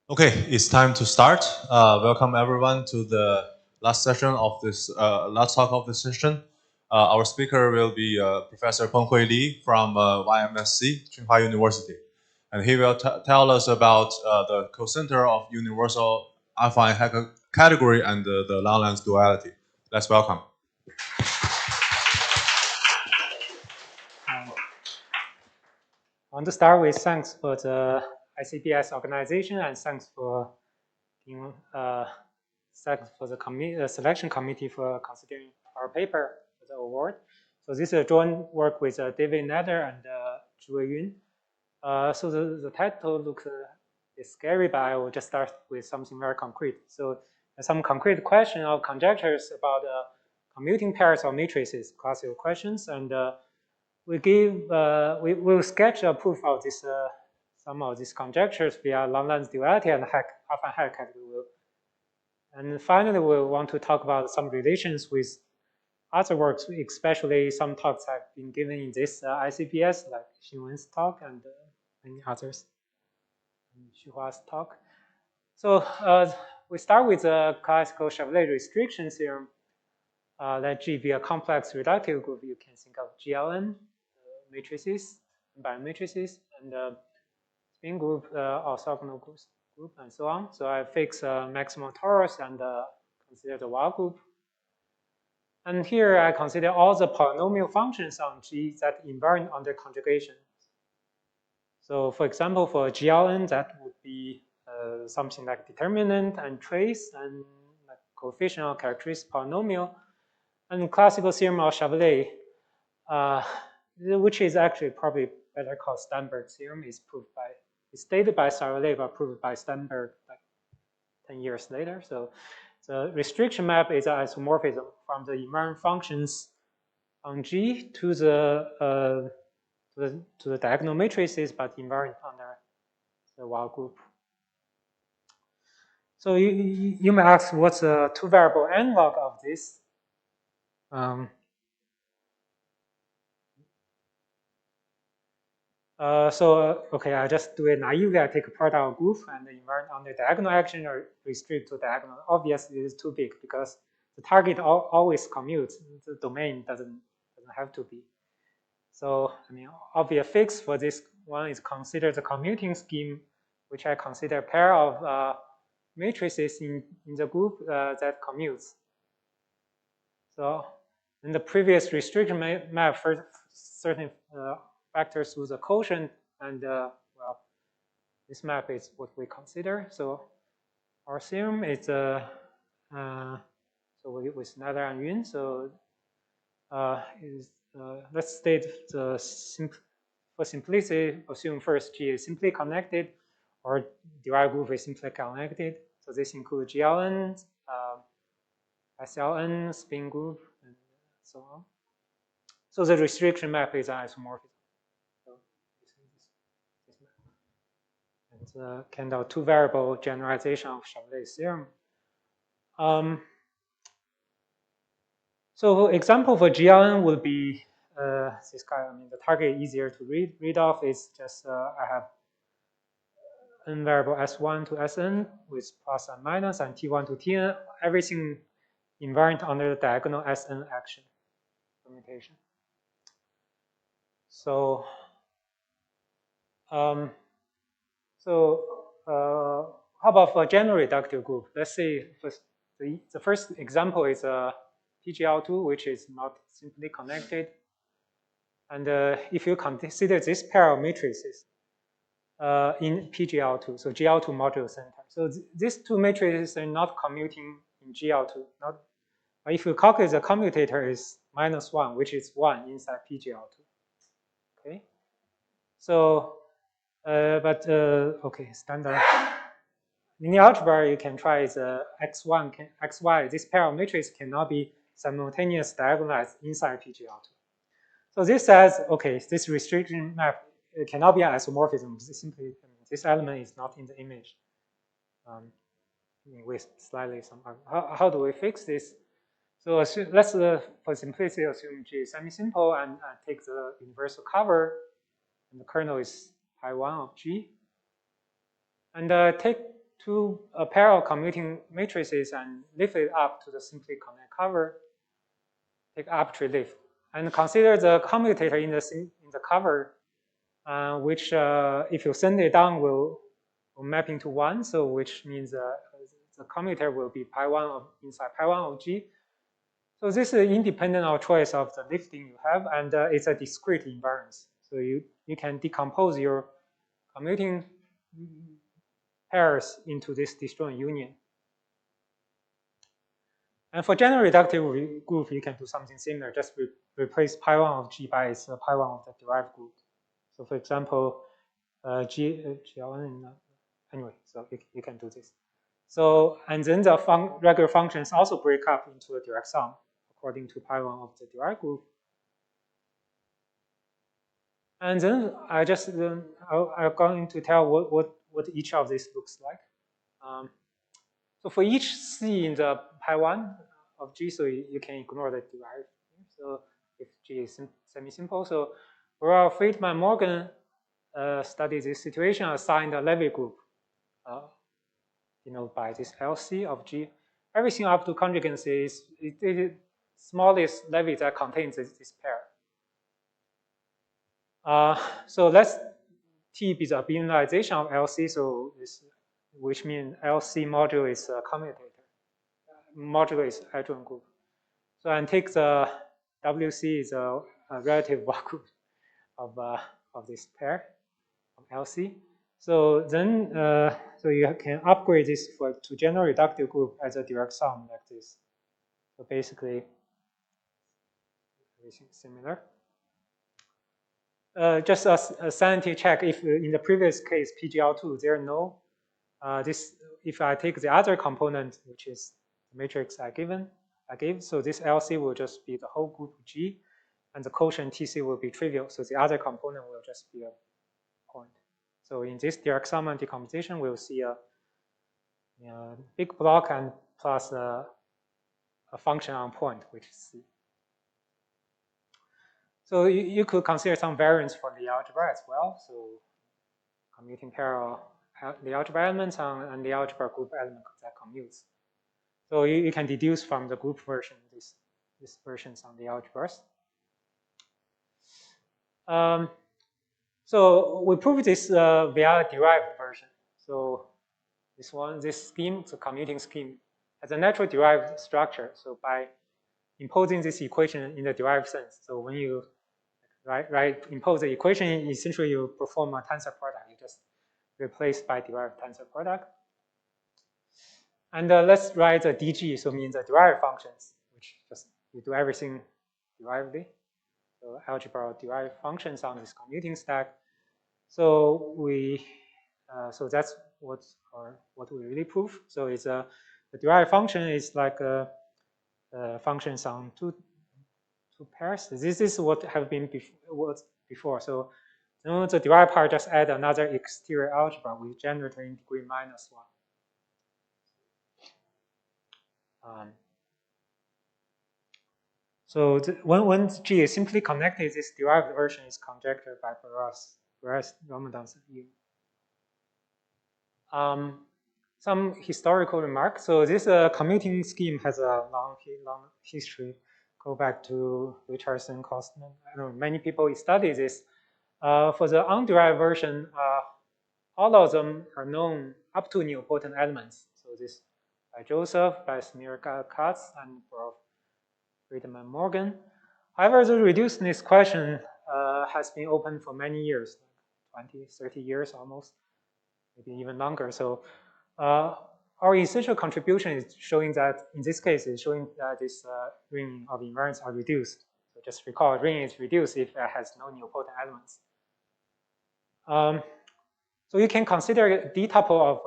Okay, it's time to start. Welcome everyone to the last session of this last talk of this session. Our speaker will be Professor Penghui Li from YMSC, Tsinghua University, and he will tell us about the cocenter of universal affine Hecke category and the Langlands duality. Let's welcome. I want to start with thanks for the ICPS organization and thanks for the selection committee for considering our paper for the award. So this is a joint work with David Nader and Zhu Yun. So the title looks is scary, but I will just start with something very concrete. So some concrete questions or conjectures about commuting pairs or matrices, classical questions, and we will sketch a proof of this some of these conjectures via Langlands duality and affine Hecke category. And finally, we want to talk about some relations with other works, especially some talks have been given in this ICPS, like Xinwen's talk and many others, and Xuhua's talk. So we start with the classical Chevalier restriction theorem. Let G be a complex reductive group. You can think of GLN matrices, by matrices, and spin group, orthogonal group, and so on. So I fix maximum torus and consider the wild group. And here I consider all the polynomial functions on G that invariant under conjugation. So for example, for GLN, that would be something like determinant and trace and like coefficient or characteristic polynomial. And classical theorem of Chevalier, which is actually probably better called Steinberg theorem, is proved by, it's stated by Chevalier, but proved by Steinberg like 10 years later. So the restriction map is an isomorphism from the invariant functions on G to the diagonal matrices, but invariant under the wild group. So you may ask, what's the two-variable analog of this? Okay, I just do it naively. I take a product of group and the invariant under diagonal action or restrict to diagonal. Obviously, it is too big because the target always commutes. The domain doesn't have to be. So, I mean, obvious fix for this one is consider the commuting scheme, which I consider a pair of matrices in the group that commutes. So, in the previous restriction map, for certain factors through the quotient, and well, this map is what we consider. So, our theorem is so with Nader and Yun. So, let's state the for simplicity, assume first G is simply connected, or derived group is simply connected. So this includes GLN, SLN, spin group, and so on. So the restriction map is isomorphism. So this map. And kind of two-variable generalization of Chavalier's theorem. So example for GLN would be this guy. I mean, the target easier to read off is just I have n variable S1 to Sn with plus and minus, and T1 to Tn, everything invariant under the diagonal Sn action permutation. So, how about for a general reductive group? Let's say the first example is a PGL2, which is not simply connected. And if you consider this pair of matrices in PGL2, so GL2 modulo center. So these two matrices are not commuting in GL2. Not, if you calculate the commutator is -1, which is 1 inside PGL2. Okay. So, okay, standard. Linear algebra you can try is x1, xy. This pair of matrices cannot be simultaneous diagonalized inside PGL2. So this says, okay, this restriction map cannot be an isomorphism. Simply, this element is not in the image. With slightly some. How do we fix this? So let's, for simplicity, assume G is semi-simple and take the universal cover, and the kernel is pi1 of G. And take a pair of commuting matrices and lift it up to the simply connect cover, take arbitrary lift, and consider the commutator in the cover, which if you send it down will map into 1, so which means the commutator will be pi1 of inside pi1 of G. So this is independent of choice of the lifting you have, and it's a discrete invariance. So you can decompose your commuting pairs into this disjoint union. And for general reductive group, you can do something similar. Just replace pi1 of G by its pi1 of the derived group. So for example, GL1, anyway, so you can do this. So, and then the regular functions also break up into a direct sum according to pi1 of the derived group. And then I'm going to tell what each of these looks like. So for each C in the pi1 of G, so you can ignore the derived. So if G is semi-simple, so Friedman-Morgan studied this situation, assigned a Levy group, denoted by this LC of G. Everything up to conjugancy is the smallest Levy that contains this pair. So let's T be the binarization of LC, so this, which means LC modulo is a commutator. Modulo is adjoint group. So and take the WC is a relative walk group of this pair of LC. So then so you can upgrade this to general reductive group as a direct sum like this. So basically everything similar. Just a sanity check, if in the previous case PGL2 there are no this, if I take the other component, which is the matrix I gave, so this LC will just be the whole group G, and the quotient TC will be trivial, so the other component will just be a point. So in this direct sum and decomposition, we'll see a big block and plus a function on point, which is C. So you could consider some variants for the algebra as well. So commuting pair the algebra elements and the algebra group element that commutes. So you can deduce from the group version these versions on the algebras. So we prove this via a derived version. So this scheme, the commuting scheme, has a natural derived structure. So by imposing this equation in the derived sense, so when you impose the equation, essentially you perform a tensor product. You just replace by derived tensor product. And let's write the DG, so means the derived functions, which just you do everything derivedly. So algebra derived functions on this commuting stack. So so that's what we really prove. So it's the derived function is like functions on two pairs. This is what have been before. So the derived part just add another exterior algebra with generator in degree -1. So when G is simply connected, this derived version is conjectured by Ramadan's union. Some historical remarks. So this commuting scheme has a long history. Go back to Richardson, Kostman. Many people study this. For the underived version, all of them are known up to nilpotent elements. So this by Joseph, by Smear-Katz, and Friedman Morgan. However, the reducedness question has been open for many years, 20, 30 years almost, maybe even longer. So our essential contribution is showing that, in this case, is showing that this ring of invariants are reduced. So just recall, ring is reduced if it has no nilpotent elements. So you can consider d tuple of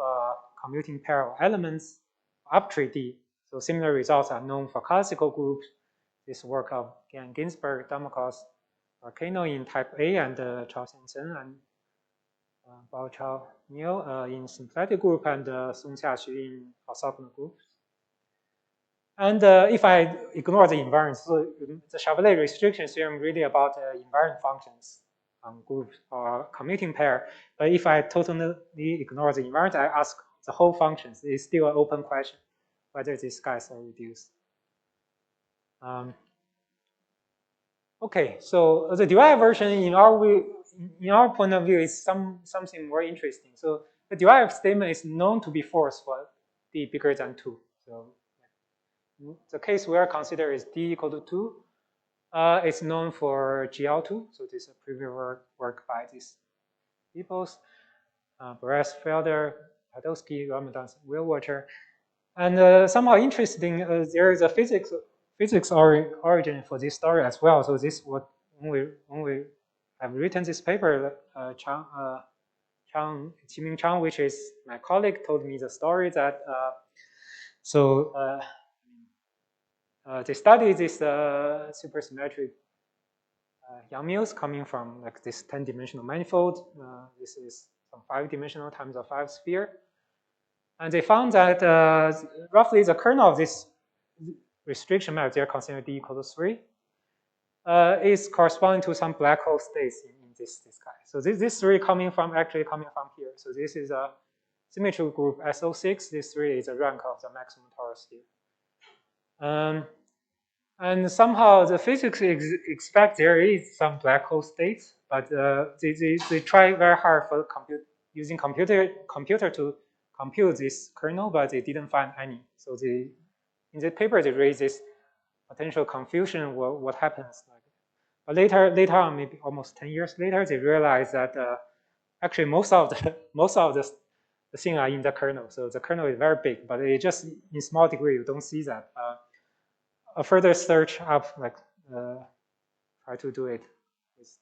commuting pair of elements arbitrary D. So similar results are known for classical groups. This work of Ginsberg, Damakos, Arcano in type A, and Chao Chen and Bao Chao Niu in symplectic group, and Song Xiaxu in orthogonal groups. And if I ignore the invariance, so the Chauvelet restriction theorem really about invariant functions on groups or commuting pair. But if I totally ignore the invariant, I ask the whole functions. It's still an open question whether these guys are reduced. Okay, so the duality version in our point of view is something more interesting. So the duality statement is known to be false for d bigger than 2. So the case we are considering is d equal to 2. It's known for GL2. So this is a previous work by these people, Beres, Felder, Podolsky, Ramadan, Willwater. And somehow interesting, there is a physics origin for this story as well. So this what when we have written this paper, Qiming Chang, which is my colleague, told me the story that they studied this supersymmetric Yang mills coming from like this 10-dimensional manifold. This is some 5-dimensional times a 5 sphere. And they found that roughly the kernel of this restriction map, they're considered d equal to 3, is corresponding to some black hole states in this guy. So this 3 actually coming from here. So this is a symmetry group SO6. This 3 is a rank of the maximum torus here. And somehow the physics expect there is some black hole states, but they try very hard for using computer to compute this kernel, but they didn't find any. So in the paper they raise this potential confusion what happens. But later on, maybe almost 10 years later, they realized that actually most of the things are in the kernel. So the kernel is very big, but it just in small degree you don't see that. A further search up, try to do it with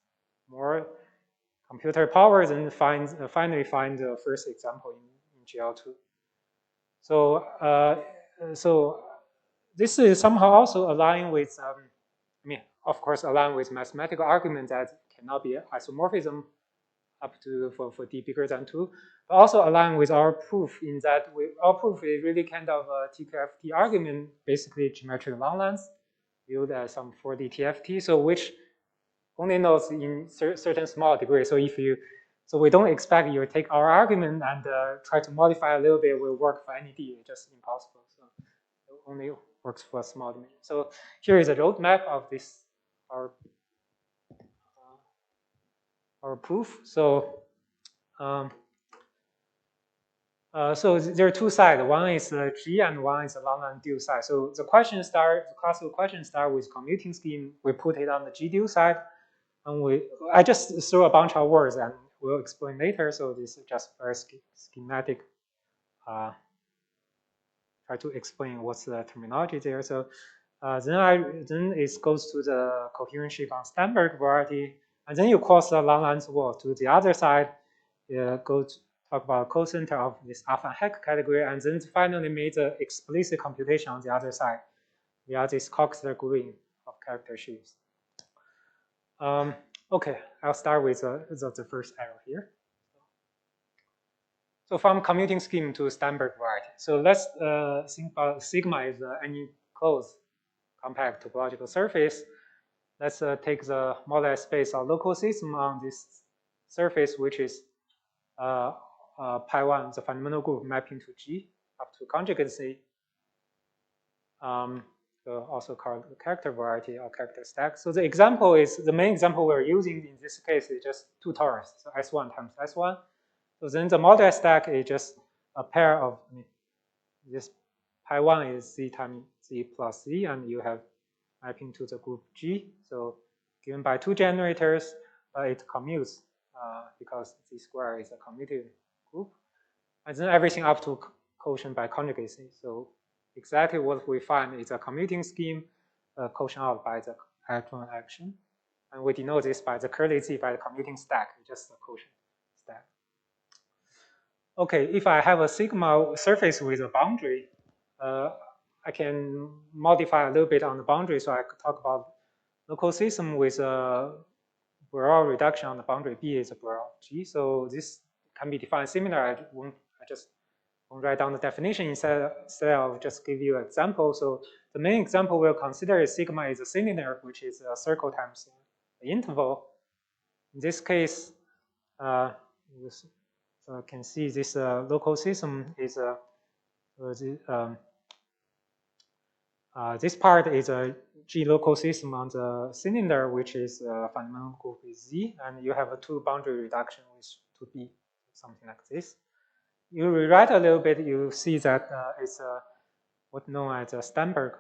more computer powers and finally find the first example in GL2. So this is somehow also aligned with, of course, aligned with mathematical argument that cannot be isomorphism up to for d bigger than 2, but also aligned with our proof in that our proof is really kind of a TQFT argument, basically geometric Langlands viewed as some 4D TFT, so which only knows in certain small degree. So so we don't expect you take our argument and try to modify a little bit, it will work for any D. It's just impossible. So it only works for a small dimension. So here is a roadmap of this our proof. So so there are two sides. One is G and one is the Langlands dual side. So the classical question start with commuting scheme. We put it on the G dual side, and I just threw a bunch of words and we'll explain later. So this is just very schematic. Try to explain what's the terminology there. So then it goes to the coherent shape on Sternberg variety, and then you cross the Langlands wall to the other side. Go to talk about cocenter of this affine Hecke category, and then finally made the explicit computation on the other side via this Cocenter grouping of character shapes. Okay, I'll start with the first arrow here. So from commuting scheme to Sternberg variety. So let's think about sigma is any closed compact topological surface. Let's take the moduli space of local system on this surface, which is pi1, the fundamental group mapping to G up to conjugacy. Also called the character variety or character stack. So the main example we're using in this case is just two torus, so S1 times S1. So then the moduli stack is just a pair of this pi1 is Z times Z plus Z, and you have mapping to the group G. So given by two generators, it commutes because Z square is a commutative group. And then everything up to quotient by conjugacy. So exactly what we find is a commuting scheme quotient out by the electron action. And we denote this by the curly Z by the commuting stack, just the quotient stack. Okay, if I have a sigma surface with a boundary, I can modify a little bit on the boundary. So I could talk about local system with a Borel reduction on the boundary. B is a Borel G. So this can be defined similar. I just won't write down the definition instead of just give you an example. So the main example we'll consider is sigma is a cylinder, which is a circle times the interval. In this case, So I can see this local system is this part is a G local system on the cylinder, which is fundamental group is Z, and you have a two boundary reduction with 2B, something like this. You rewrite a little bit, you see that it's what's known as a Sternberg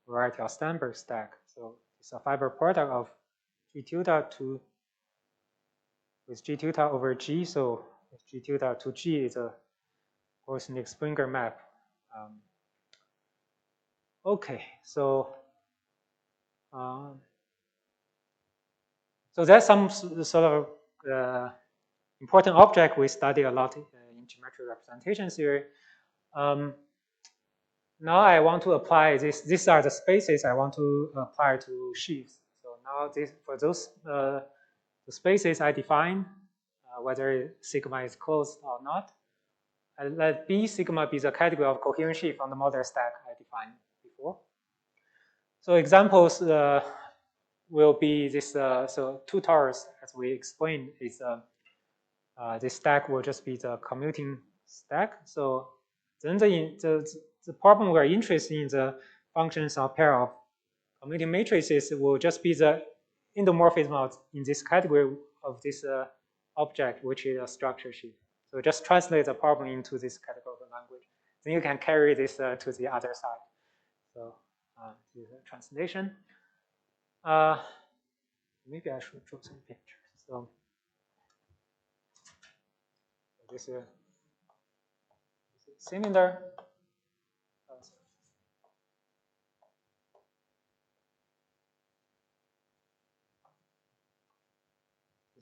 variety of Sternberg stack. So it's a fiber product of G tilde to with G tilde over G. So G tilde to G is a Gauss-Springer map. Okay, so so that's some sort of important object we study a lot in geometric representation theory. Now I want to apply this. These are the spaces I want to apply to sheaves. So now this, for those the spaces I define, whether sigma is closed or not, I let B sigma be the category of coherent sheaf on the model stack I defined before. So examples will be this. So two torus, as we explained, is this stack will just be the commuting stack. So then the problem we're interested in the functions of pair of commuting matrices will just be the endomorphism of, in this category of this object, which is a structure sheaf. So just translate the problem into this categorical language. Then you can carry this to the other side. So this is a translation. Maybe I should draw some pictures. So this is cylinder.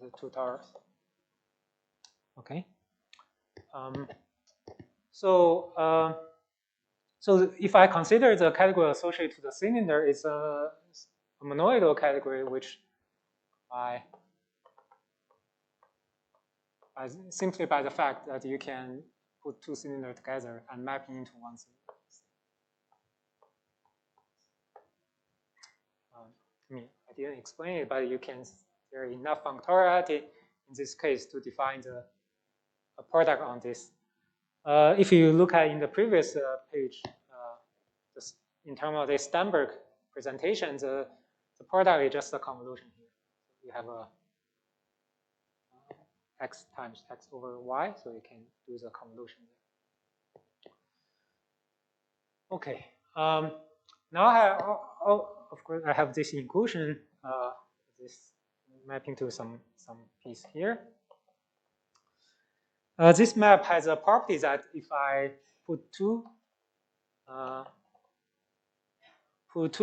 The two towers. Okay. So if I consider the category associated to the cylinder is a monoidal category, which simply by the fact that you can put two cylinders together and map into one cylinder. I mean, I didn't explain it, but you can. There is enough functoriality in this case to define a product on this. If you look at in the previous page, in terms of the Sternberg presentation, the product is just a convolution here. You have a x times x over y, so you can do the convolution there. Okay. Now of course I have this inclusion, this mapping to some piece here. This map has a property that if I put two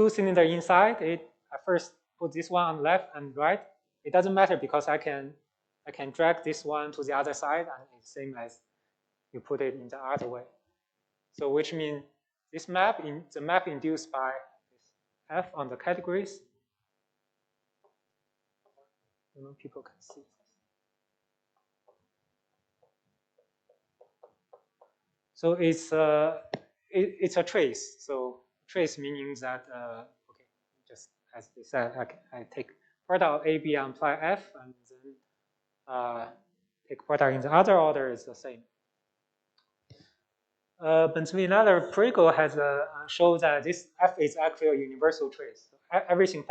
cylinders inside, I first put this one on left and right. It doesn't matter because I can drag this one to the other side, and it's same as you put it in the other way. So which means this map the map induced by this F on the categories. You know, people can see. So it's a trace. So trace meaning that okay, just as we said, I take product A, B, and apply F, and then take product in the other order is the same. Bentley-Naller Prigo has shown that this F is actually a universal trace. So everything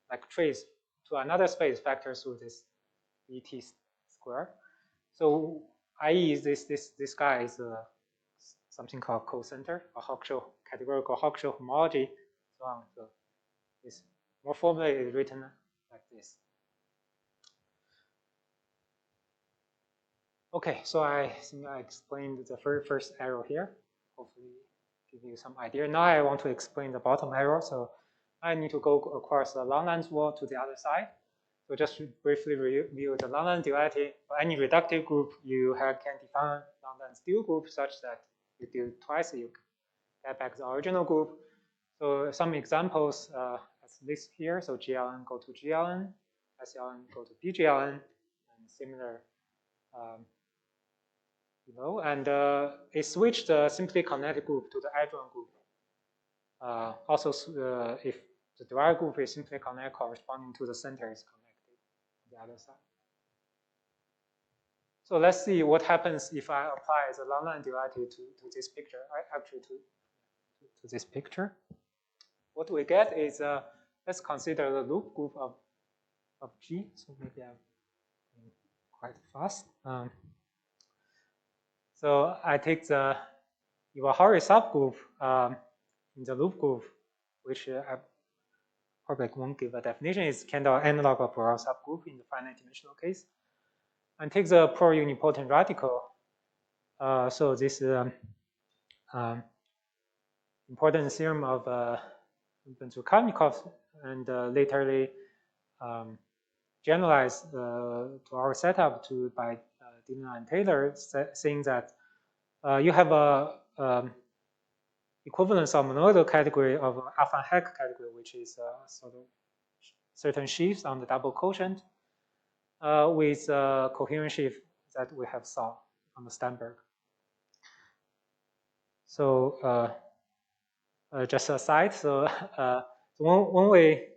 like trace to another space factor through this ET square. So i.e. this guy is something called Cocenter, a Hecke categorical Hecke homology, so on. So this more formally is written like this. Okay, so I think I explained the first arrow here. Hopefully give you some idea. Now I want to explain the bottom arrow. So I need to go across the Langlands wall to the other side. So just to briefly review the Langlands duality. For any reductive group, you can define Langlands dual group such that you do twice, you get back the original group. So some examples as listed here. So GLN go to GLN, SLN go to BGLN, and similar below. And it switched the simply connected group to the adjoint group. Also, if the derived group is simply connected corresponding to the center is connected to the other side. So let's see what happens if I apply the Langlands duality to this picture, right? Actually to this picture. What we get is, let's consider the loop group of G. So maybe I'm quite fast. So I take the Iwahara subgroup in the loop group, which I probably won't give a definition. It's kind of analog of Borel subgroup in the finite dimensional case. And take the pro-unipotent radical. So this important theorem of Benzukalnikov, and laterly generalized to our setup by Dillon and Taylor, saying that you have a equivalence of monoidal category of affine Hecke category, which is sort of certain sheaves on the double quotient with a coherent sheaf that we have saw on the Steinberg. So just aside, so when we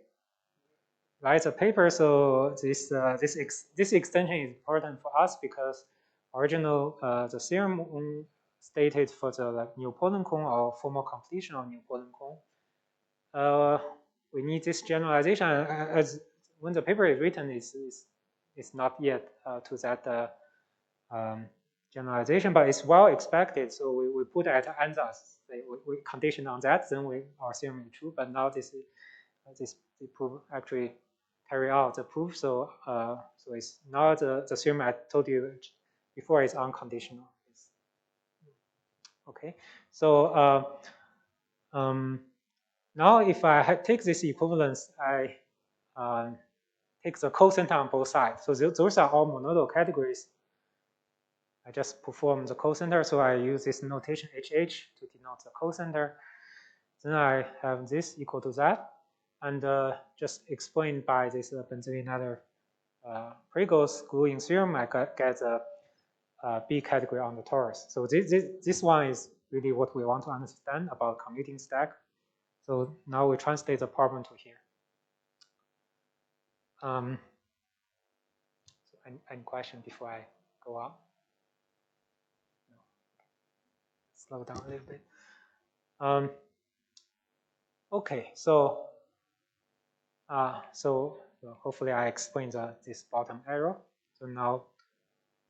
write a paper, so this extension is important for us because original the theorem stated for the Neopolan cone or formal completion of Neopolan cone. We need this generalization as when the paper is written is not yet to that generalization, but it's well expected. So we put at ansatz, we condition on that, then our theorem is true. But now this proof actually carry out the proof. So so it's not the theorem I told you before is unconditional. Okay. So now if I take this equivalence, I take the cocenter on both sides. So those are all monodal categories. I just perform the cocenter, so I use this notation HH to denote the cocenter. Then I have this equal to that, and just explained by this Benzianader Pregos gluing theorem, I get a B category on the torus. So this one is really what we want to understand about commuting stack. So now we translate the problem to here. So any question before I go on? Slow down a little bit. Okay, so hopefully I explained this bottom arrow. So now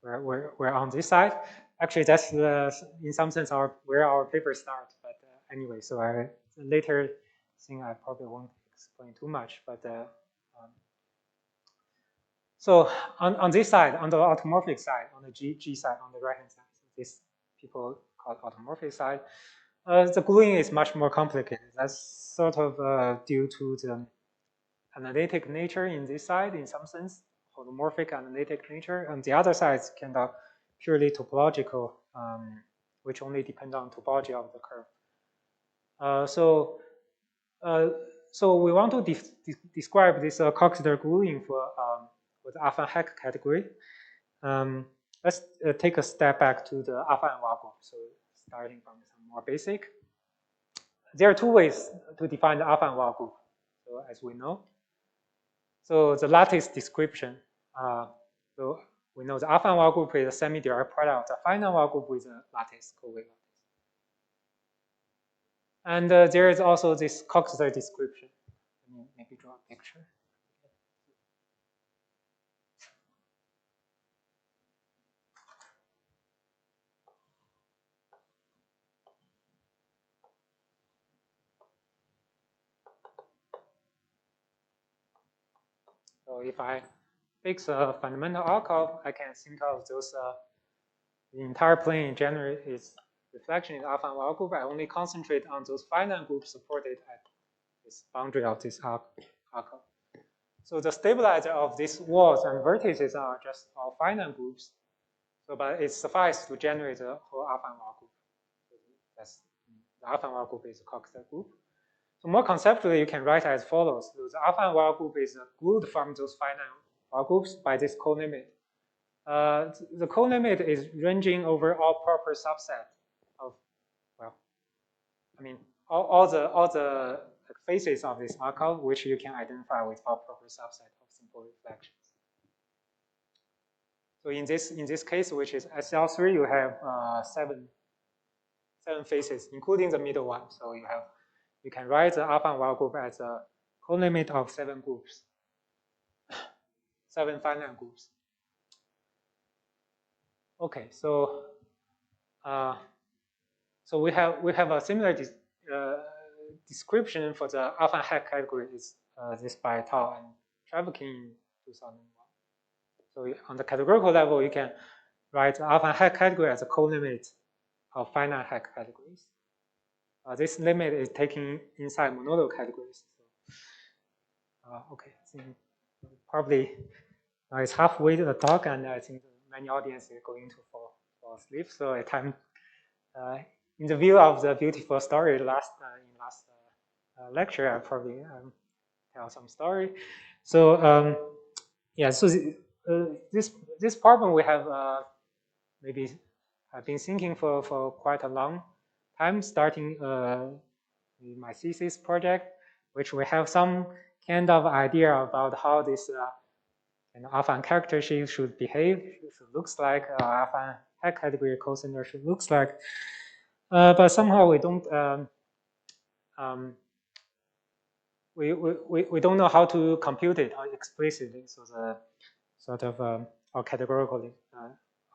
we're on this side. Actually, that's in some sense where our paper starts. But anyway, so I later thing I probably won't explain too much. But so on this side, on the automorphic side, on the G side, on the right hand side, so this people call it automorphic side. The gluing is much more complicated. That's sort of due to the analytic nature in this side, in some sense, holomorphic analytic nature. And the other side is kind of purely topological, which only depend on topology of the curve. So we want to describe this Cocenter gluing for the affine Hecke category. Let's take a step back to the affine group. So starting from some more basic. There are two ways to define the affine group. So as we know. So the lattice description. So we know the affine group is a semi-direct product of the final group with a lattice covariant. And there is also this Cocenter description. Let me maybe draw a picture. So if I fix a fundamental outcome, I can think of those, the entire plane generate its reflection in the affine group. I only concentrate on those finite groups supported at this boundary of this outcome. So the stabilizer of these walls and vertices are just all finite groups. So, but it suffices to generate the whole affine group. That's the affine group is a Cocenter group. So more conceptually, you can write as follows. So the affine group is glued from those finite groups by this co-limit. The co-limit is ranging over all proper subset of, well, I mean, all the faces of this outcome, which you can identify with all proper subset of simple reflections. So in this case, which is SL3, you have seven faces, including the middle one. So you can write the affine Weyl group as a colimit of 7 groups, 7 finite groups. Okay, so so we have a similar description for the affine Hecke category is this by Tao and Travikin in 2001. So on the categorical level, you can write the affine Hecke category as a colimit of finite Hecke categories. This limit is taken inside monodal categories. So, okay, I think probably it's halfway to the talk, and I think many audience are going to fall asleep. So at time, in the view of the beautiful story in last lecture, I probably tell some story. So yeah, so this problem we have maybe I've been thinking for quite a long time, starting my thesis project, which we have some kind of idea about how this affine character sheet should behave, should looks like, affine Hecke category cocenter should looks like, but somehow we don't we don't know how to compute it explicitly. So the sort of or categorically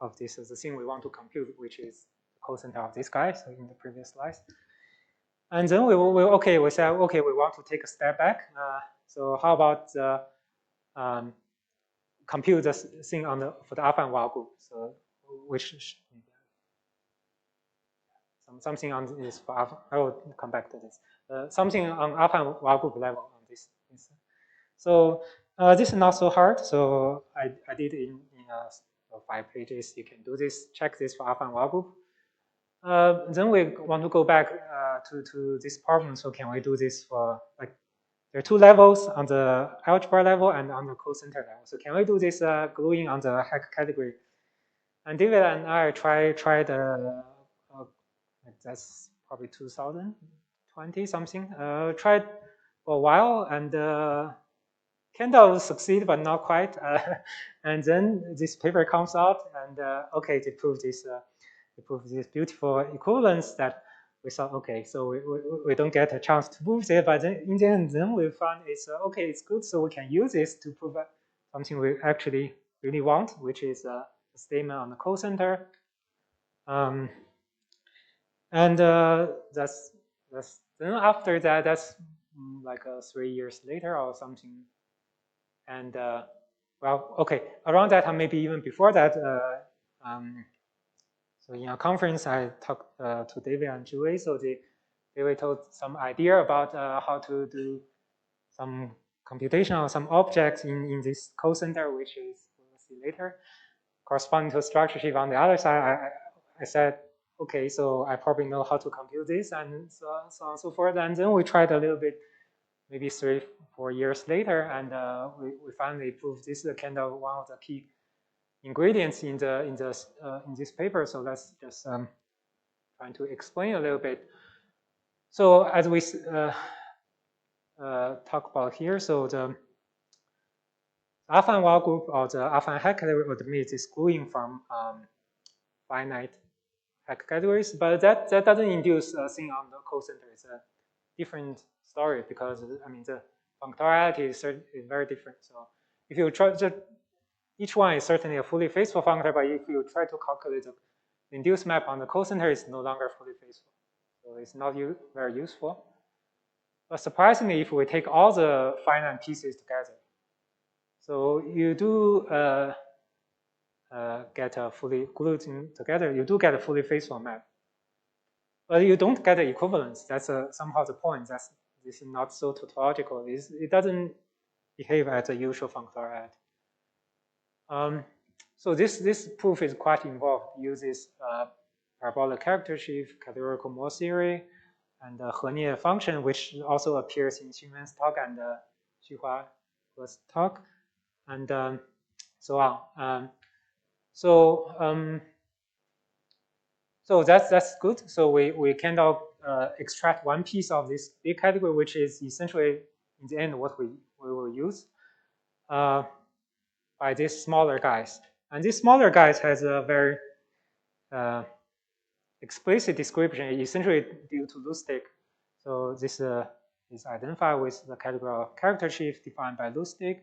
of this is the thing we want to compute, which is the cocenter of this guy. So in the previous slides, and then we said okay, we want to take a step back. So how about the compute the thing for the affine Weyl group? So which something on this for affine. I will come back to this. Something on affine Weyl group level on this. So this is not so hard. So I did in 5 pages. You can do this. Check this for affine Weyl group. Then we want to go back to this problem. So can we do this for like there are 2 levels on the algebra level and on the cocenter level. So can we do this gluing on the Hecke category? And David and I tried that's probably 2020 something. Tried for a while and kind of succeed, but not quite. And then this paper comes out, and okay, they prove this beautiful equivalence that we thought, okay, so we don't get a chance to prove it, but then in the end, then we found it's okay, it's good, so we can use this to prove something we actually really want, which is a statement on the cocenter. And that's then after that, that's like 3 years later or something. And well, okay, around that time, maybe even before that, so in a conference, I talked to David and Julie. So they told some idea about how to do some computation of some objects in this cocenter, which is we'll see later, corresponding to a structure sheet on the other side. I said, okay, so I probably know how to compute this, and so on and so forth. And then we tried a little bit, maybe 3-4 years later, and we finally proved this is kind of one of the key ingredients in this paper. So let's just trying to explain a little bit. So as we talk about here, so the affine Weyl group or the affine Hecke category admits this gluing from finite Hecke categories, but that doesn't induce a thing on the cocenter. It's a different story because I mean the functoriality is very different. So if you try each one is certainly a fully faithful functor, but if you try to calculate the induced map on the cocenter, it's no longer fully faithful. So it's not very useful. But surprisingly, if we take all the finite pieces together, so you do get a fully glued together, you do get a fully faithful map. But you don't get the equivalence. That's somehow the point. This is not so tautological. It doesn't behave as a usual functoriality. So this proof is quite involved. It uses parabolic character sheaf, categorical Moore theory, and Henie function, which also appears in Xunwen's talk and Xu Hua's talk, and so on. So that's good. So we kind of extract one piece of this big category, which is essentially in the end what we will use by these smaller guys. And this smaller guys has a very explicit description, essentially due to Lustig. So this is identified with the category of character sheaf defined by Lustig.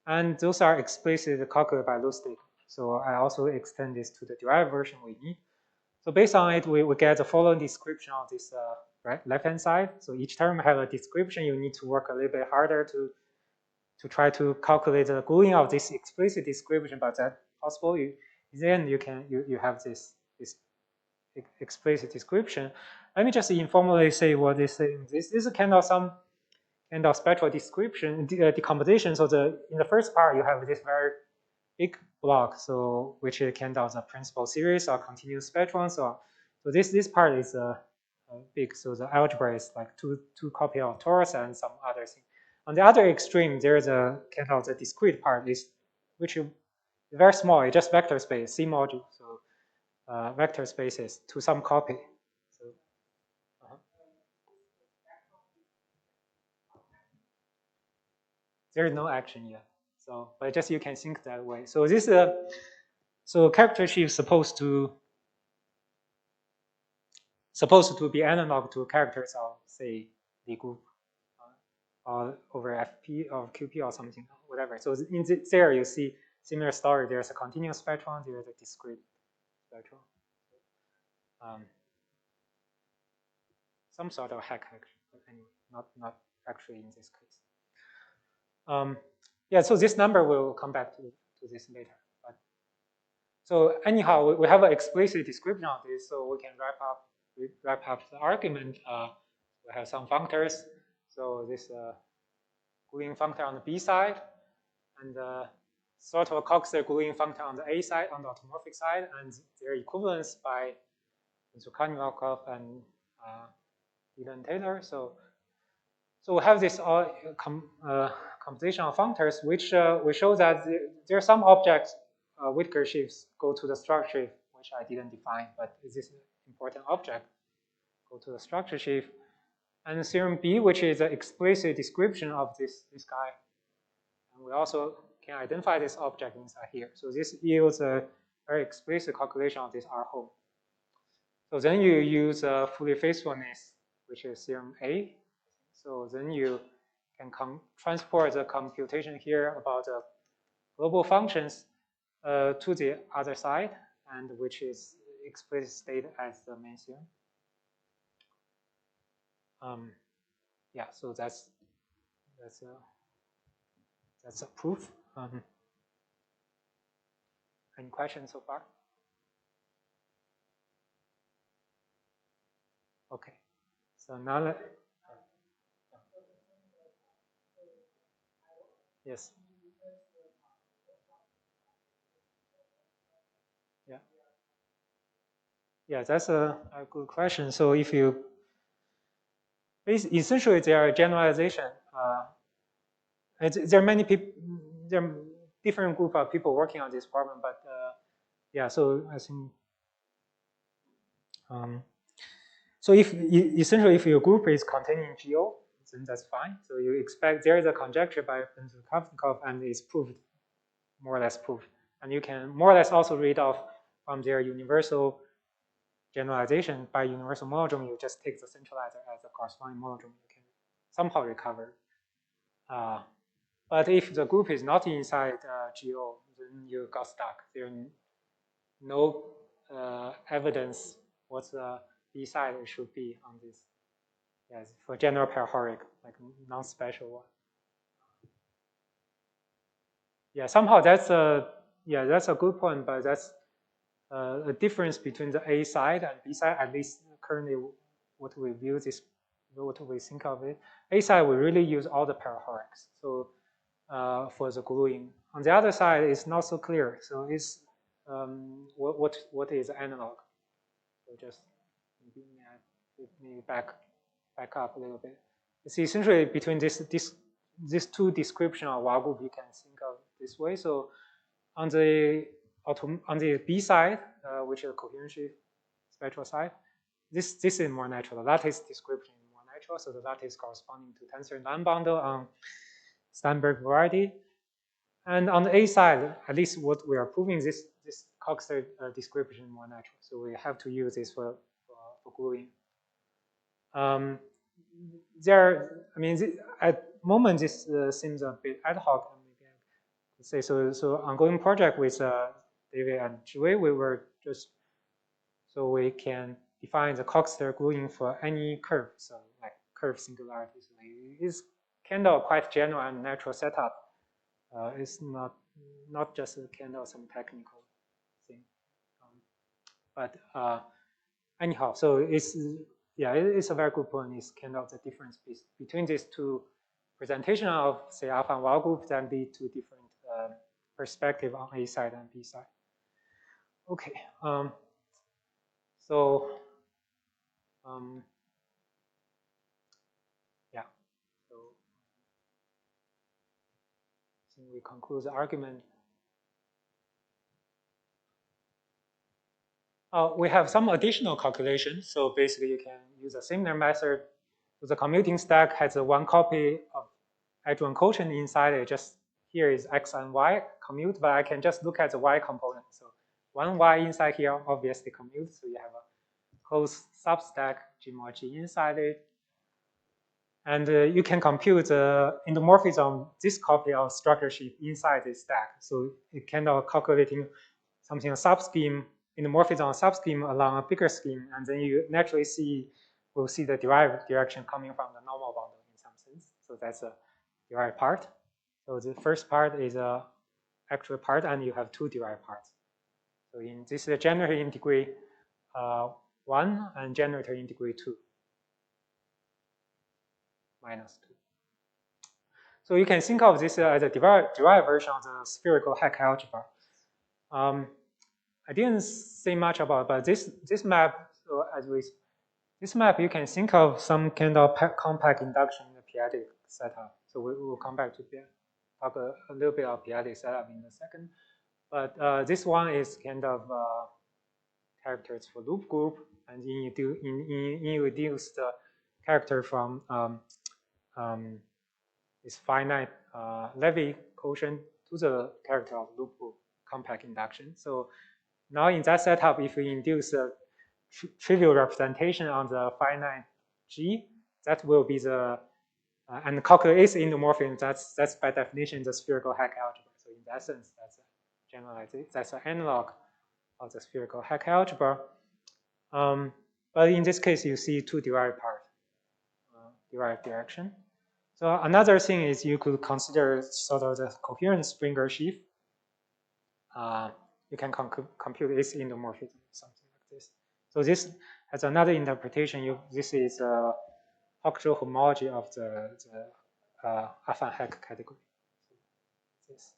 And those are explicitly calculated by Lustig. So I also extend this to the derived version we need. So based on it, we get the following description of this left-hand side. So each term has a description. You need to work a little bit harder to try to calculate the gluing of this explicit description, but that's possible. Then you have this explicit description. Let me just informally say what this is. This is kind of some kind of spectral description, decomposition. So in the first part, you have this very big block, so which is kind of the principal series or continuous spectrum. So this part is big. So the algebra is like two copy of torus and some other thing. On the other extreme, there's a kind of the discrete part which is very small. It's just vector space, C module. So vector spaces to some copy. So, there is no action yet. So, but just you can think that way. So this so character sheaf supposed to be analog to characters of say the group or over FP or QP or something, whatever. So there you see similar story. There's a continuous spectrum. There's a discrete spectrum. Some sort of Hecke, but anyway, not actually in this case. Yeah, so this number will come back to this later. But so anyhow, we have an explicit description of this, so we can wrap up the argument. We have some functors. So this gluing functor on the B side, and sort of a Coxeter gluing functor on the A side, on the automorphic side, and their equivalence by Zuccarni-Markov and Dylan Taylor. So we have this composition of functors, which we show that there are some objects, Whittaker sheaves, go to the structure sheaf, which I didn't define, but is this an important object? Go to the structure sheaf. And theorem B, which is an explicit description of this guy. And we also can identify this object inside here. So this yields a very explicit calculation of this R home. So then you use Fourier faithfulness, which is theorem A. So then you can transport the computation here about the global functions to the other side, and which is explicit state as the main theorem. Yeah, so that's a proof. Any questions so far? Okay, so now yes. Yeah. Yeah, that's a good question. So if you essentially there are generalization. There are many people. There are different group of people working on this problem, but yeah. So I think. So essentially if your group is containing GO, then that's fine. So you expect there is a conjecture by Penghui and it's proved, more or less proved, and you can more or less also read off from their universal generalization. By universal monodrome, you just take the centralizer as a corresponding monodrome. You can somehow recover. But if the group is not inside GO, then you got stuck. There's no evidence what the B side should be on this. Yes, for general parahoric, like non-special one. Yeah, somehow that's a good point, but that's a difference between the A side and B side. At least currently, what we think of it. A side we really use all the parahorics. So for the gluing. On the other side, it's not so clear. So it's what is analog? So just maybe back up a little bit. It's essentially between these two description of Wa group, you can think of this way. So on the B side, which is coherent sheaf spectral side, this is more natural. The lattice description is more natural. So the lattice corresponding to tensor line bundle on Steinberg variety. And on the A side, at least what we are proving, this Cocenter description more natural. So we have to use this for gluing. I mean, at moment this seems a bit ad hoc. Maybe I could say so. So ongoing project with David and Zhiwei, we were just so we can define the Cocenter gluing for any curve, so like curve singularities. It's kind of quite general and natural setup. It's not just a kind of some technical thing, but anyhow, so it's a very good point. It's kind of the difference between these two presentation of say alpha and Weyl group then lead to different perspective on A side and B side. Okay, so yeah, so I think we conclude the argument. We have some additional calculations. So basically, you can use a similar method. So the commuting stack has a one copy of adjoint quotient inside it. Just here is x and y commute, but I can just look at the y component. So one y inside here obviously commutes. So you have a closed substack G mod G inside it. And you can compute the endomorphism, this copy of structure sheet inside this stack. So it kind of calculating something a subscheme, endomorphism subscheme along a bigger scheme, and then you naturally will see the derived direction coming from the normal bundle in some sense. So that's a derived part. So the first part is a actual part, and you have two derived parts. So in this is a generator integrate 1 and generator integrate 2. -2. So you can think of this as a derived version of the spherical Hecke algebra. I didn't say much about, but this map, so this map, you can think of some kind of compact induction in the p-adic setup. So we will come back to talk a little bit about p-adic setup in a second. But this one is kind of characters for loop group, and you reduce the character from this finite Levy quotient to the character of loop group compact induction. So now in that setup, if we induce a trivial representation on the finite G, that will be the and calculate its endomorphism. That's by definition the spherical Hecke algebra. So in that sense, that's a generalization. That's an analog of the spherical Hecke algebra. But in this case, you see two derived part, derived direction. So another thing is you could consider sort of the coherent Springer sheaf. You can compute its endomorphism, something like this. So this has another interpretation. This is a octal homology of the affine Hecke category. This.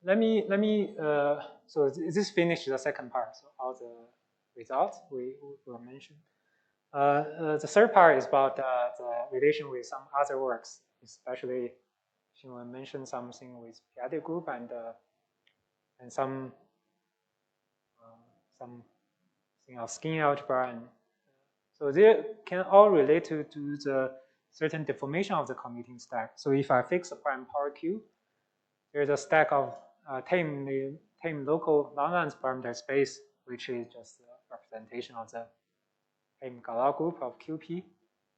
Let me. So this finished the second part. So all the results we will mention. The third part is about the relation with some other works, especially she will mention something with p-adic group and some thing of skin algebra, and so they can all relate to the certain deformation of the commuting stack. So if I fix a prime power q, there's a stack of tame local Langlands parameter space, which is just a representation of the Galois group of QP.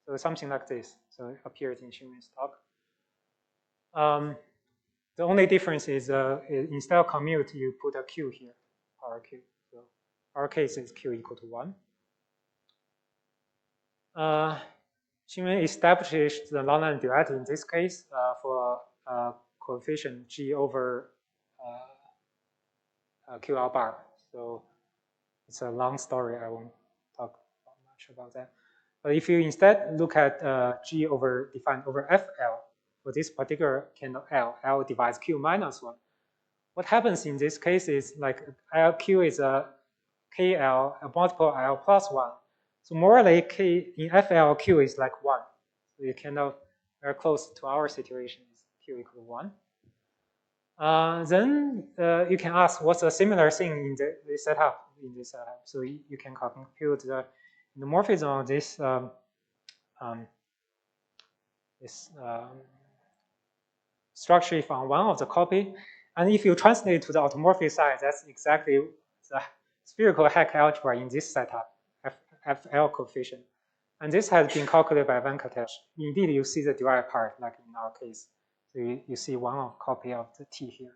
So something like this. So it appears in Xinwen's talk. The only difference is instead of commute, you put a Q here, power Q. So our case is Q equal to 1. Xinwen established the Langlands duality in this case for coefficient G over QL bar. So it's a long story. I won't talk much about that. But if you instead look at G over defined over FL, for this particular kind of L divides Q minus 1. What happens in this case is like LQ is a KL, a multiple L plus 1. So morally, K in FL, Q is like 1. So you kind of very close to our situation is Q equal to 1. Then you can ask what's a similar thing in this setup. So you can compute the morphism of this structure if on one of the copy. And if you translate to the automorphic side, that's exactly the spherical Hecke algebra in this setup, FL coefficient. And this has been calculated by Venkatesh. Indeed, you see the derived part, like in our case. So you see one copy of the T here.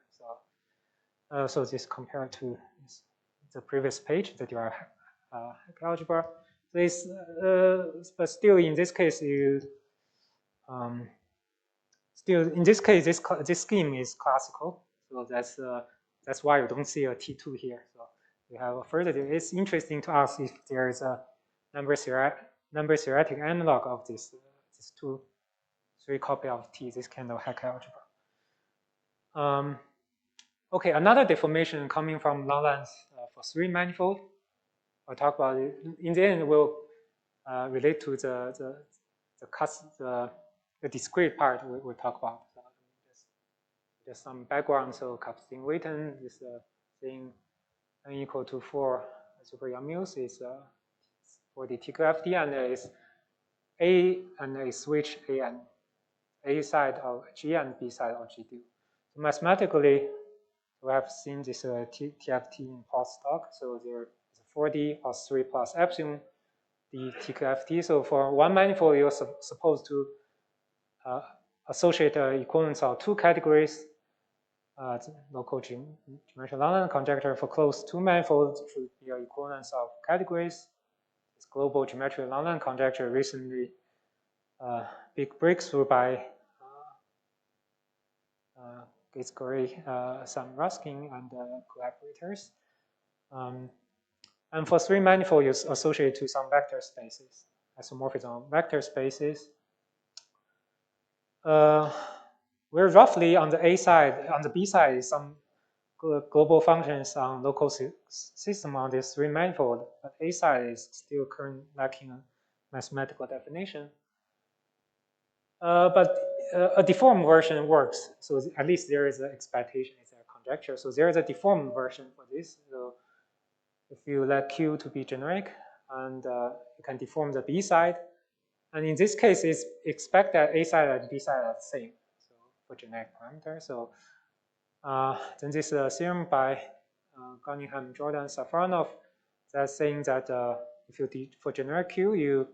So this compared to the previous page, the derived Hecke algebra. This, but still in this case, still in this case, this scheme is classical. So that's why you don't see a T2 here. So we have a further. It's interesting to ask if there is a number theoretic analog of this three copy of T, this kind of Hecke algebra. Okay, another deformation coming from Langlands for three manifold. I'll talk about it. In the end, we'll relate to the discrete part we'll talk about. So just some background. So Kapstein-Witten is thing n equal to 4 super Young muse is for the TQFT, and is A and a switch A and A side of G and B side of G dual. So mathematically, we have seen this TFT in postdoc. So there is 4D plus 3 plus epsilon the TQFT. So for one manifold, you're supposed to associate equivalence of two categories. Local geometric Langlands conjecture for closed two manifolds should be an equivalence of categories. This global geometric Langlands conjecture recently big breakthrough by Gates-Gorey, Sam Ruskin, and collaborators. And for three manifold, you associate to some vector spaces, isomorphism vector spaces. We're roughly on the A side, on the B side is some global functions on local system on this three manifold, but A side is still currently lacking a mathematical definition. But a deformed version works. So at least there is an expectation, it's a conjecture. So there is a deformed version for this. So if you let Q to be generic, and you can deform the B side. And in this case, it's expect that A side and B side are the same. So for generic parameter. So then this theorem by Cunningham, Jordan, Safronov, that's saying that if you for generic Q, you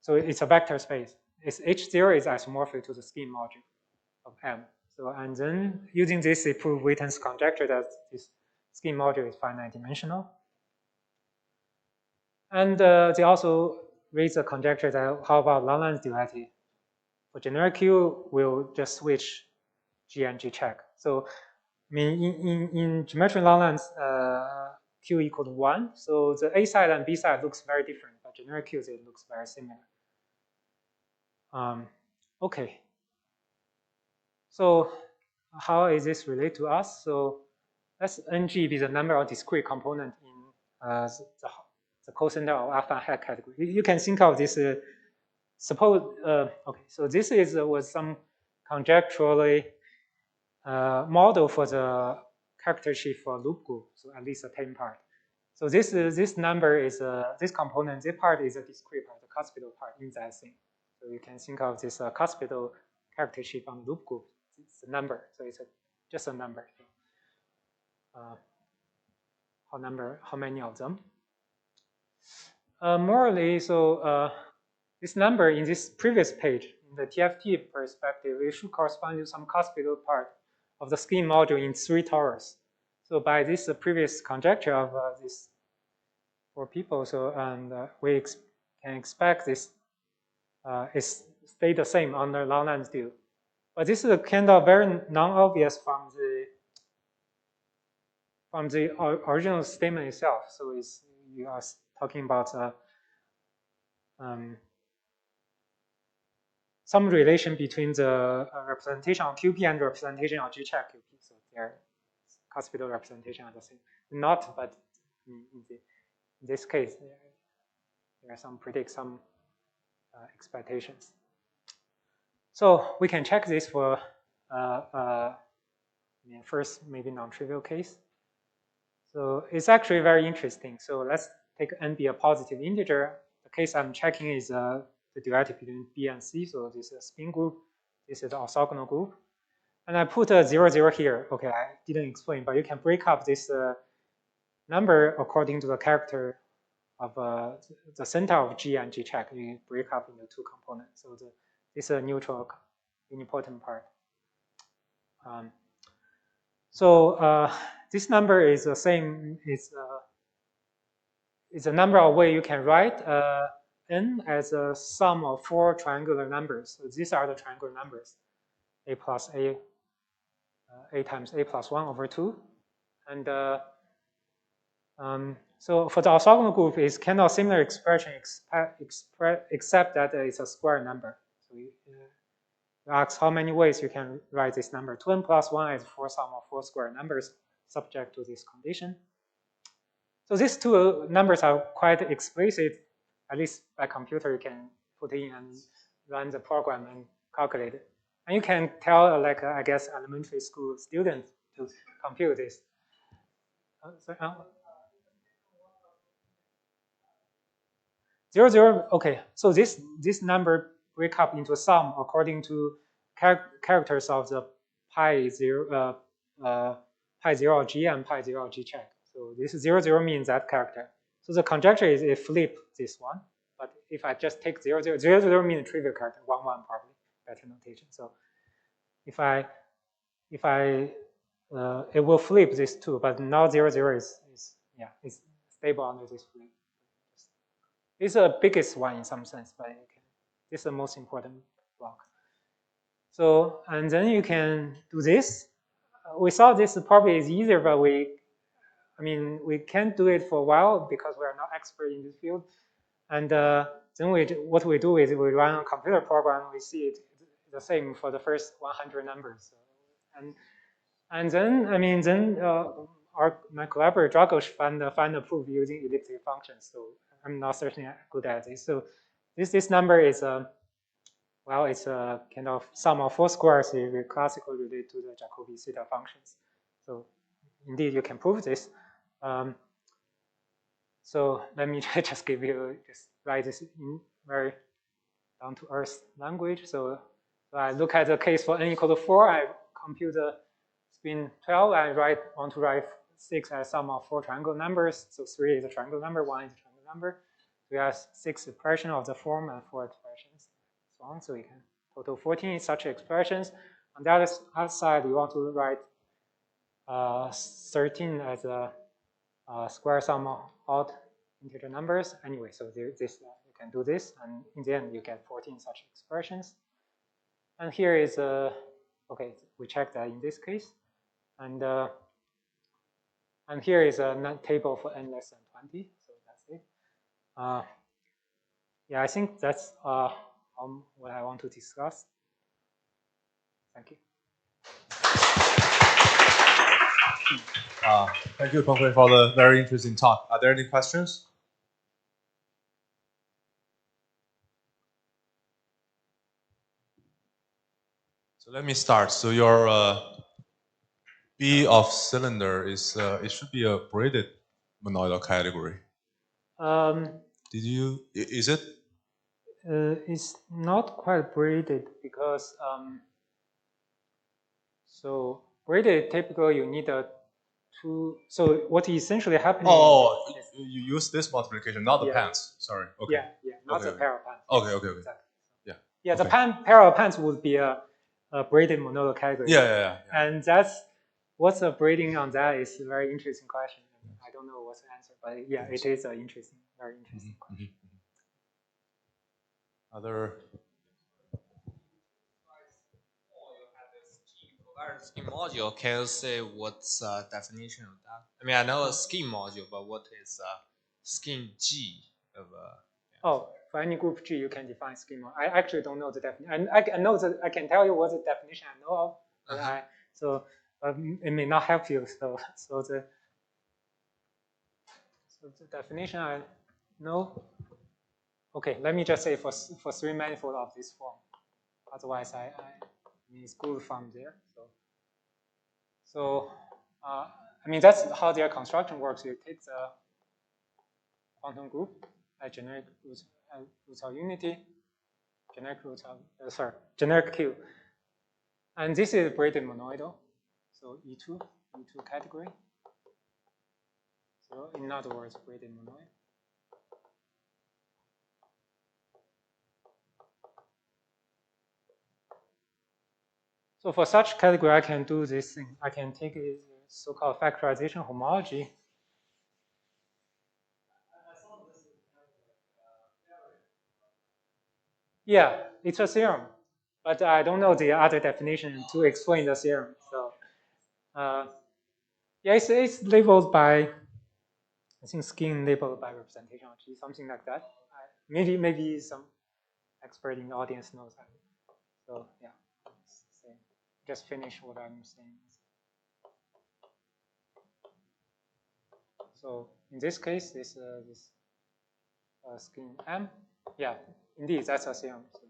so it's a vector space. Its H0 is isomorphic to the scheme module of M. So and then using this, they prove Witten's conjecture that this scheme module is finite dimensional. And they also raise a conjecture that how about Langlands duality? For generic Q, we'll just switch G and G check. So I mean, in geometric Langlands, Q equal to 1. So the A side and B side looks very different, but generic Q, it looks very similar. Okay. So how is this related to us? So let's NG be the number of discrete component in the cocenter of affine Hecke category. You can think of this. Suppose okay. So this is was some conjecturally model for the character sheet for loop group. So at least a 10 part. So this number is this component. This part is a discrete part, the cuspidal part in that thing. So you can think of this cuspidal character sheet on loop group. It's a number. So it's just a number. How many of them? Morally, so this number in this previous page, in the TFT perspective, it should correspond to some cuspidal part of the scheme module in 3 torus. So by this previous conjecture of these 4 people, so and we can expect this is stay the same under Langlands dual. But this is kind of very non-obvious from the original statement itself. So it's, you are talking about some relation between the representation of QP and representation of G check QP. So their cuspidal representation are the same. Not, but in this case, there are some predict some expectations. So we can check this for first maybe non-trivial case. So it's actually very interesting. So let's take n be a positive integer. The case I'm checking is the duality between B and C. So this is a spin group. This is the orthogonal group. And I put a 0, 0 here. Okay, I didn't explain, but you can break up this number according to the character of the center of G and G check. You break up into two components. So this is a neutral unipotent part. So this number is the same. It's a number of ways you can write n as a sum of 4 triangular numbers. So these are the triangular numbers: a plus a times a plus 1 over 2. And so for the orthogonal group, it's kind of similar expression, except that it's a square number. So you ask how many ways you can write this number. 2n plus 1 is 4 sum of 4 square numbers subject to this condition. So these two numbers are quite explicit. At least by computer, you can put in and run the program and calculate it. And you can tell, like, I guess, elementary school students to compute this. Zero, zero, okay. So this number break up into sum according to characters of the pi 0 G and pi 0 G check. So this 0, 0 means that character. So the conjecture is it flip this one. But if I just take 0, 0, 0, 0 means trivial character, 1, 1 probably better notation. So if I it will flip this too, but now 0, 0 is it's stable under this flip. It's the biggest one in some sense, but this is the most important block. So, and then you can do this. We thought this probably is easier, but we can't do it for a while because we are not expert in this field. And then what we do is we run a computer program. We see it the same for the first 100 numbers. And then my collaborator Dragos found a proof using elliptic functions. So I'm not certainly good at this. So this number is it's a kind of sum of 4 squares classically related to the Jacobi zeta functions. So indeed, you can prove this. So let me just write this in very down to earth language. So I look at the case for n equal to 4. I compute the spin 12. I want to write 6 as sum of 4 triangle numbers. So 3 is a triangle number, 1 is a triangle number. We have 6 expressions of the form and 4 expressions, so on. So we can total 14 such expressions. On the other side, we want to write 13 as a square sum of odd integer numbers. Anyway, so you can do this, and in the end, you get 14 such expressions. And here is okay, we check that in this case, and here is a table for n less than 20. So that's it. Yeah, I think that's what I want to discuss. Thank you. Thank you, Penghui, for the very interesting talk. Are there any questions? So let me start. So your B of cylinder is it should be a braided monoidal category. Is it? It's not quite braided because so braided typically you need so what is essentially happening? You use this multiplication, not the pants. Sorry. Okay. Yeah, not the pair of pants. Okay. Exactly. Yeah. The pair of pants would be a braided monoidal category. Yeah. And what's the braiding on that is a very interesting question. I don't know what's the answer, but yeah, it is very interesting question. Other. Scheme module, can you say what's the definition of that? I mean, I know a scheme module, but what is scheme G of for any group G, you can define scheme. I actually don't know the definition. I know that I can tell you what the definition I know of. So it may not help you. So the definition I know. Okay, let me just say for 3 manifold of this form. Otherwise, it's good from there. So that's how their construction works. You take the quantum group at generic roots of unity, generic Q. And this is braided monoidal, so E2 category. So in other words, braided monoid. So for such category, I can do this thing. I can take a so-called factorization homology. Yeah, it's a theorem, but I don't know the other definition to explain the theorem. So yeah, it's labeled by, I think skin labeled by representation of G, something like that. Maybe some expert in the audience knows that. So yeah, just finish what I'm saying. So in this case, this skin M, yeah, indeed that's a theorem. So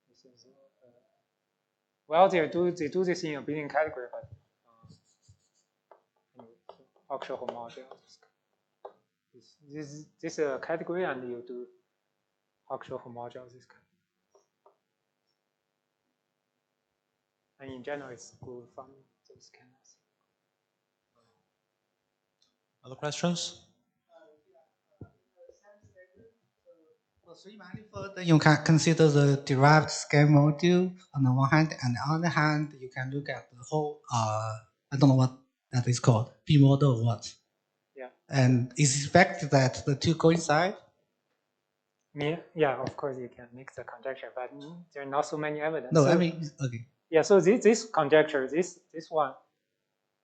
this is well, they do this in a billion category, but anyway, so Oxford homology. This category, and you do Oxford homology of this category. And in general, it's good from those canals. Other questions? For three manifold, you can consider the derived scale module on the one hand, and on the other hand, you can look at the whole, I don't know what that is called, P model or what. Yeah. And is it fact that the two coincide? Yeah, of course you can make the conjecture, but there are not so many evidence. No, so, I mean, okay. Yeah, so this conjecture, this one,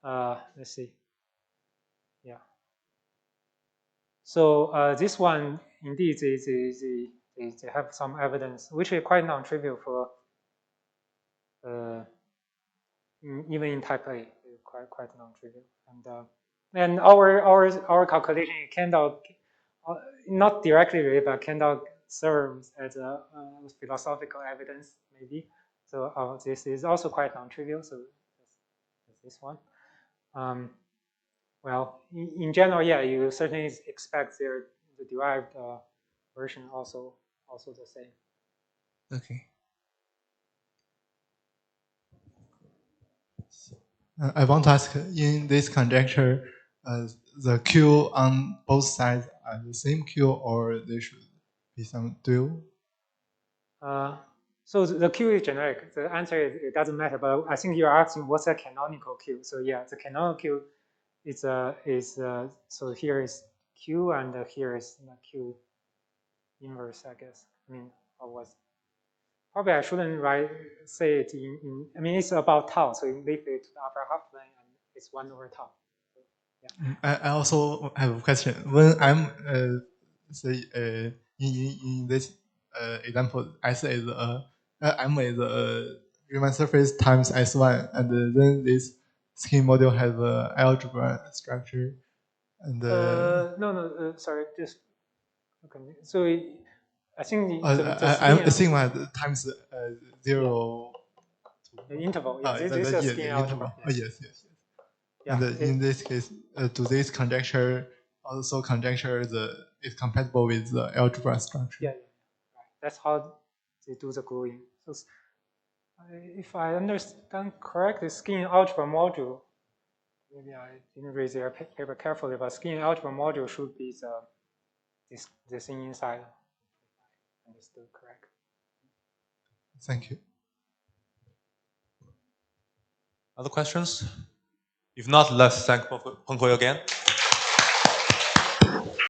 let's see. Yeah. So this one, indeed, they have some evidence, which is quite non-trivial for even in type A, quite non-trivial. And our calculation cannot not directly related, but cannot serve as a philosophical evidence maybe. So this is also quite non-trivial. So that's this one. Well, in general, yeah, you certainly expect the derived version also the same. Okay. I want to ask, in this conjecture, the Q on both sides are the same Q, or there should be some dual? So the Q is generic. The answer is it doesn't matter. But I think you're asking what's a canonical Q. So yeah, the canonical Q so here is Q and here is Q inverse, I guess. I mean, or was probably I shouldn't say it in. I mean, it's about tau, so you leave it to the upper half plane, and it's 1 over tau. So, yeah. I also have a question. When I'm say in this example, S is M is Riemann surface times S1, and then this scheme module has a algebra structure, and no, sorry, just okay. So I think I'm sigma times 0. The interval, yeah, this is a the skin interval. algebra. Yes. Yeah, and in this case, do this conjecture also conjecture is compatible with the algebra structure? Yeah. Right. That's how they do the gluing. So if I understand correctly, skin algebra module, maybe I didn't read their paper carefully, but skin algebra module should be this thing inside. If I understood correct. Thank you. Other questions? If not, let's thank Penghui again.